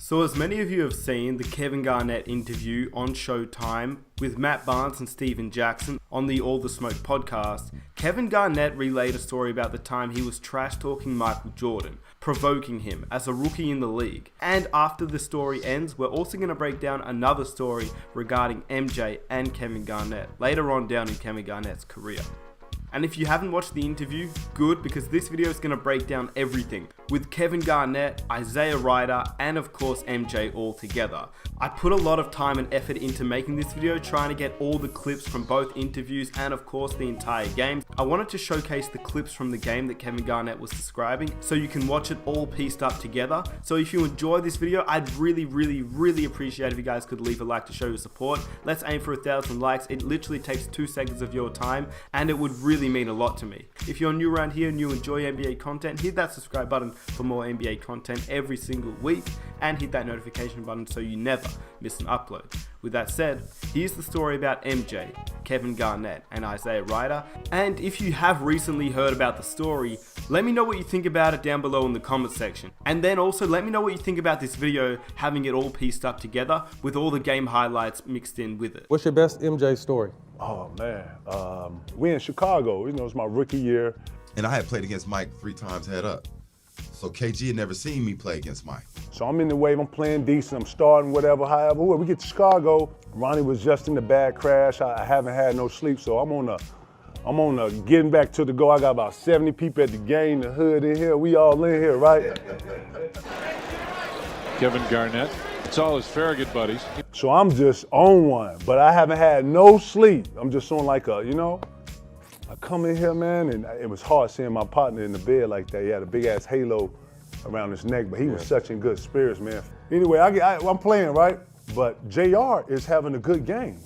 So as many of you have seen the Kevin Garnett interview on Showtime with Matt Barnes and Steven Jackson on the All the Smoke podcast, Kevin Garnett relayed a story about the time he was trash-talking Michael Jordan, provoking him as a rookie in the league. And after the story ends, we're also going to break down another story regarding MJ and Kevin Garnett later on down in Kevin Garnett's career. And if you haven't watched the interview, good, because this video is going to break down everything with Kevin Garnett, Isaiah Ryder, and of course MJ all together. I put a lot of time and effort into making this video, trying to get all the clips from both interviews and of course the entire game. I wanted to showcase the clips from the game that Kevin Garnett was describing so you can watch it all pieced up together. So if you enjoy this video, I'd really appreciate if you guys could leave a like to show your support. Let's aim for 1,000 likes. It literally takes 2 seconds of your time and it would really mean a lot to me. If you're new around here and you enjoy NBA content, hit that subscribe button for more NBA content every single week and hit that notification button so you never miss an upload. With that said, here's the story about MJ, Kevin Garnett, and Isaiah Ryder. And if you have recently heard about the story, let me know what you think about it down below in the comment section. And then also let me know what you think about this video, having it all pieced up together with all the game highlights mixed in with it. What's your best MJ story? Oh man, we in Chicago, you know, it's my rookie year. And I had played against Mike 3 times head up. So KG had never seen me play against Mike. So I'm in the wave, I'm playing decent, I'm starting, whatever, however. We get to Chicago, Ronnie was just in the bad crash. I haven't had no sleep, so I'm on a getting back to the go. I got about 70 people at the game, the hood in here, we all in here, right? Kevin Garnett, it's all his Farragut buddies. So I'm just on one, but I haven't had no sleep. I'm just on like a, you know, I come in here, man, and it was hard seeing my partner in the bed like that. He had a big ass halo around his neck, but he was such in good spirits, man. Anyway, I'm playing, right? But JR is having a good game.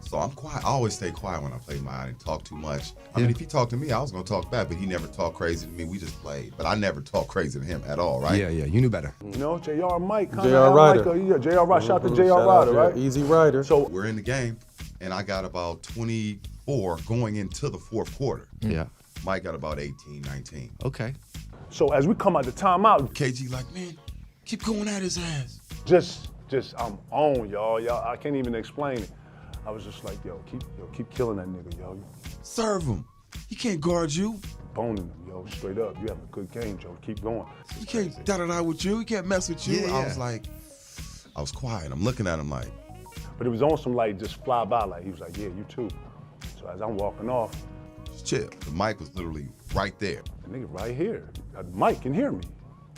So I'm quiet. I always stay quiet when I play mine. I didn't talk too much. I mean, if he talked to me, I was gonna talk back, but he never talked crazy to me. We just played. But I never talked crazy to him at all, right? Yeah, you knew better. You know, JR Mike. JR Ryder. Yeah, JR Ryder. Shout out to JR Ryder, right? Easy Ryder. So we're in the game, and I got about 24 going into the 4th quarter. Yeah. Mike got about 18, 19. Okay. So as we come out the timeout, KG like, man, keep going at his ass. just I'm on, y'all. I can't even explain it. I was just like, keep killing that nigga, yo. Serve him. He can't guard you. Boning him, yo, straight up. You having a good game, Joe. Keep going. He can't da-da-da with you. He can't mess with you. Yeah. I was quiet. I'm looking at him like. But it was on some like just fly by, like he was like, yeah, you too. So as I'm walking off, Just chill. The mic was literally right there. the nigga right here. Mike can hear me.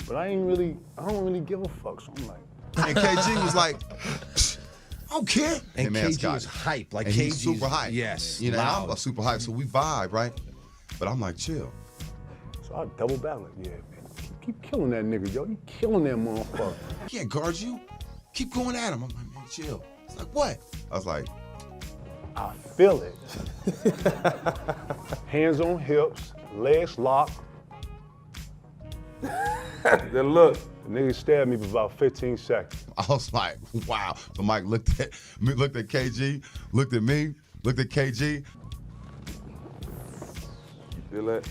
But I don't really give a fuck. So I'm like, And KG was like, I don't care. And man, KG Scott. is hype. Like And KG he's super hype. Yes. You know, loud. I'm super hype, so we vibe, right? But I'm like, chill. so I double back like, yeah, man, keep killing that nigga, yo. You killing that motherfucker. He can't guard you. Keep going at him. I'm like, man, chill. It's like, what? I was like, I feel it. Hands on hips, legs locked. Then look, the nigga stared at me for about 15 seconds. I was like, wow. So Mike looked at KG, looked at me, looked at KG. Feel it?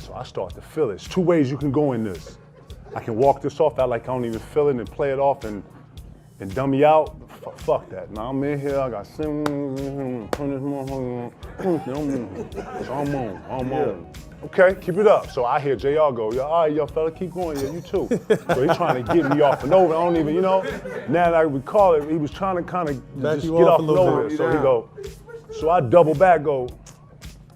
So I start to feel it. There's 2 ways you can go in this. I can walk this off out like I don't even feel it and play it off and dummy out. Fuck that. Now I'm in here, I got so I'm on. Okay, keep it up. So I hear JR go, yo, all right, yo, fella, keep going, yeah, you too. So he's trying to get me off and over. I don't even, you know, now that I recall it, he was trying to kind of just get off and over. So he go, so I double back, go,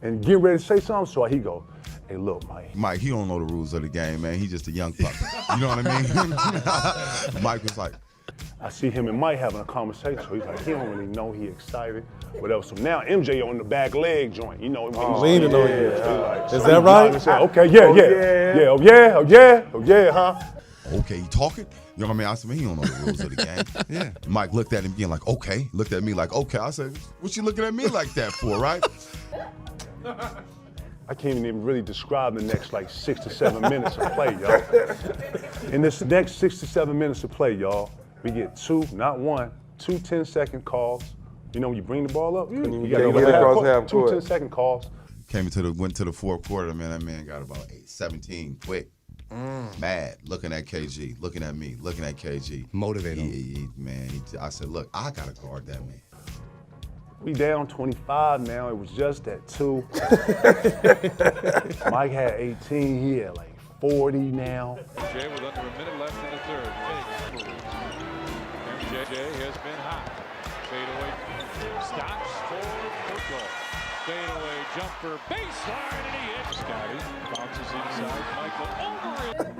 and get ready to say something. So he go, hey, look, Mike, he don't know the rules of the game, man. He's just a young puppy. You know what I mean? Mike was like, I see him and Mike having a conversation. So he's like, he don't really know, he excited, whatever. So now MJ on the back leg joint, you know. Leaning on you. Like, Is that right? Okay, yeah, huh? okay, you talking? You know what I mean? I said, man, he don't know the rules of the game. Yeah. Mike looked at him again like, okay. Looked at me like, okay. I said, what you looking at me like that for, right? I can't even really describe the next like 6 to 7 minutes of play, y'all. In this next 6 to 7 minutes of play, y'all, we get 2, not 1, 2 10-second calls. You know, when you bring the ball up, you gotta get across half court. court. 2 10-second calls. Went to the 4th quarter, man. That man got about 17 quick. Mad, looking at KG, looking at me, looking at KG. Motivate him. I said, look, I got to guard that man. We down 25 now. It was just at 2. Mike had 18. He had like 40 now. MJ with under a minute left in the third. Fakes, moves. MJ has been hot. Fade away. Stops for goal. Fade away jumper. Baseline and he hits. Scotty bounces inside. Michael over it.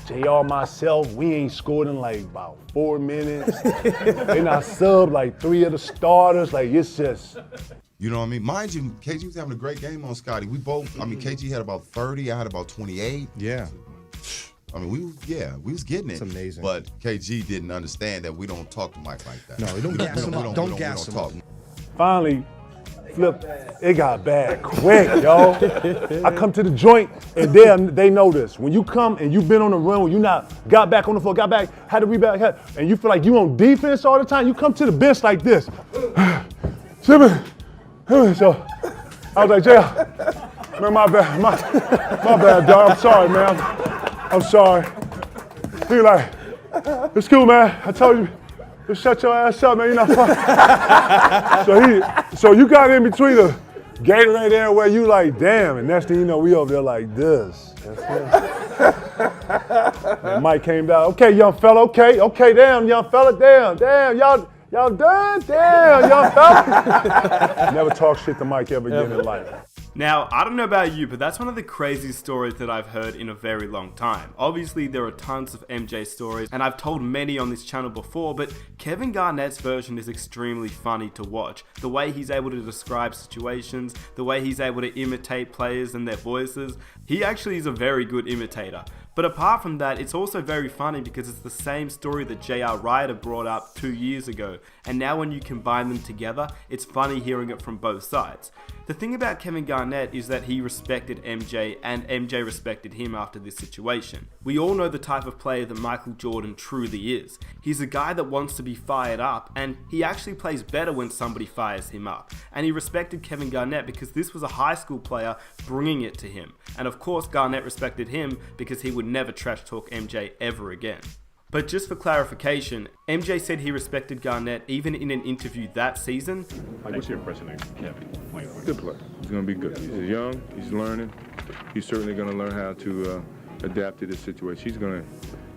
JR, myself, we ain't scored in like about 4 minutes. Then I subbed like 3 of the starters. Like, it's just. You know what I mean? Mind you, KG was having a great game on Scotty. We both, KG had about 30, I had about 28. Yeah. I mean, we was getting it. It's amazing. But KG didn't understand that we don't talk to Mike like that. No, we don't gas him up. Don't gas him up. Finally, flip, it got bad quick, yo. I come to the joint, and they know this. When you come and you've been on the run, when you not got back on the floor, got back, had to rebound, and you feel like you on defense all the time, you come to the bench like this. So I was like, JR, man, my bad, dog. I'm sorry, man. I'm sorry. He like, it's cool, man. I told you. Just shut your ass up, man. You're not fun. So you got in between the Gatorade there where you like, damn, and next thing you know, we over there like this. And Mike came down. Okay, young fella. Okay, damn, young fella. Damn, y'all done? Damn, young fella. Never talk shit to Mike ever again in life. Now, I don't know about you, but that's one of the craziest stories that I've heard in a very long time. Obviously, there are tons of MJ stories, and I've told many on this channel before, but Kevin Garnett's version is extremely funny to watch. The way he's able to describe situations, the way he's able to imitate players and their voices, he actually is a very good imitator. But apart from that, it's also very funny because it's the same story that J.R. Ryder brought up 2 years ago, and now when you combine them together, it's funny hearing it from both sides. The thing about Kevin Garnett is that he respected MJ, and MJ respected him after this situation. We all know the type of player that Michael Jordan truly is. He's a guy that wants to be fired up, and he actually plays better when somebody fires him up. And he respected Kevin Garnett because this was a high school player bringing it to him. And of course, Garnett respected him because he would never trash talk MJ ever again. But just for clarification, MJ said he respected Garnett even in an interview that season. Like, what's your impression of Kevin? Good player. He's going to be good. He's young. He's learning. He's certainly going to learn how to adapt to this situation.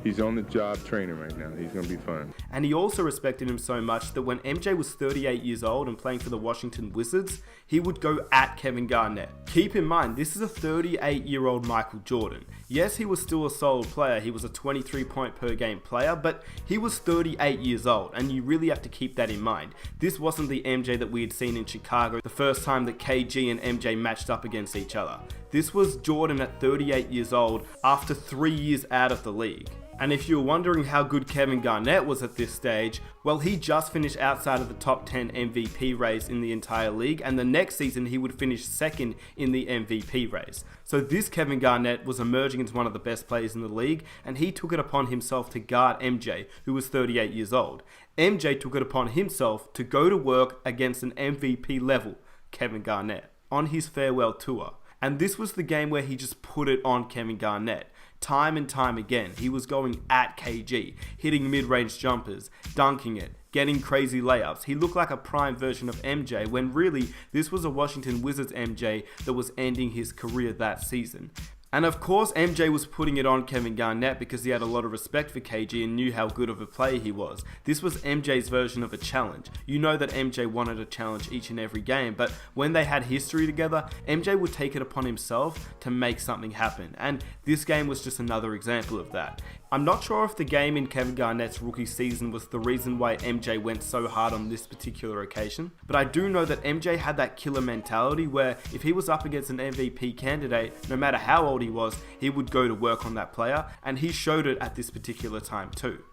He's on the job training right now. He's going to be fun. And he also respected him so much that when MJ was 38 years old and playing for the Washington Wizards, he would go at Kevin Garnett. Keep in mind, this is a 38-year-old Michael Jordan. Yes, he was still a solid player. He was a 23-point per game player, but he was 38 years old, and you really have to keep that in mind. This wasn't the MJ that we had seen in Chicago the first time that KG and MJ matched up against each other. This was Jordan at 38 years old after 3 years out of the league. And if you're wondering how good Kevin Garnett was at this stage, well, he just finished outside of the top 10 MVP race in the entire league, and the next season he would finish second in the MVP race. So this Kevin Garnett was emerging as one of the best players in the league, and he took it upon himself to guard MJ, who was 38 years old. MJ took it upon himself to go to work against an MVP level Kevin Garnett on his farewell tour. And this was the game where he just put it on Kevin Garnett. Time and time again, he was going at KG, hitting mid-range jumpers, dunking it, getting crazy layups. He looked like a prime version of MJ when really this was a Washington Wizards MJ that was ending his career that season. And of course, MJ was putting it on Kevin Garnett because he had a lot of respect for KG and knew how good of a player he was. This was MJ's version of a challenge. You know that MJ wanted a challenge each and every game, but when they had history together, MJ would take it upon himself to make something happen. And this game was just another example of that. I'm not sure if the game in Kevin Garnett's rookie season was the reason why MJ went so hard on this particular occasion, but I do know that MJ had that killer mentality where if he was up against an MVP candidate, no matter how old he was, he would go to work on that player, and he showed it at this particular time too.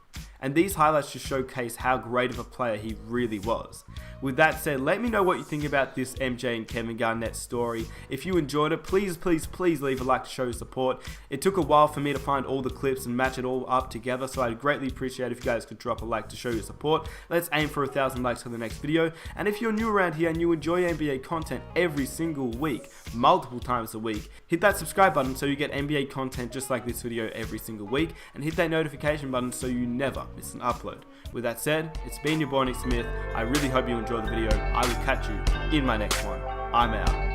And these highlights just showcase how great of a player he really was. With that said, let me know what you think about this MJ and Kevin Garnett story. If you enjoyed it, please leave a like to show your support. It took a while for me to find all the clips and match it all up together, so I'd greatly appreciate if you guys could drop a like to show your support. Let's aim for 1,000 likes for the next video. And if you're new around here and you enjoy NBA content every single week, multiple times a week, hit that subscribe button so you get NBA content just like this video every single week, and hit that notification button so you never miss an upload. With that said, it's been your boy Nick Smith. I really hope you enjoyed the video. I will catch you in my next one. I'm out.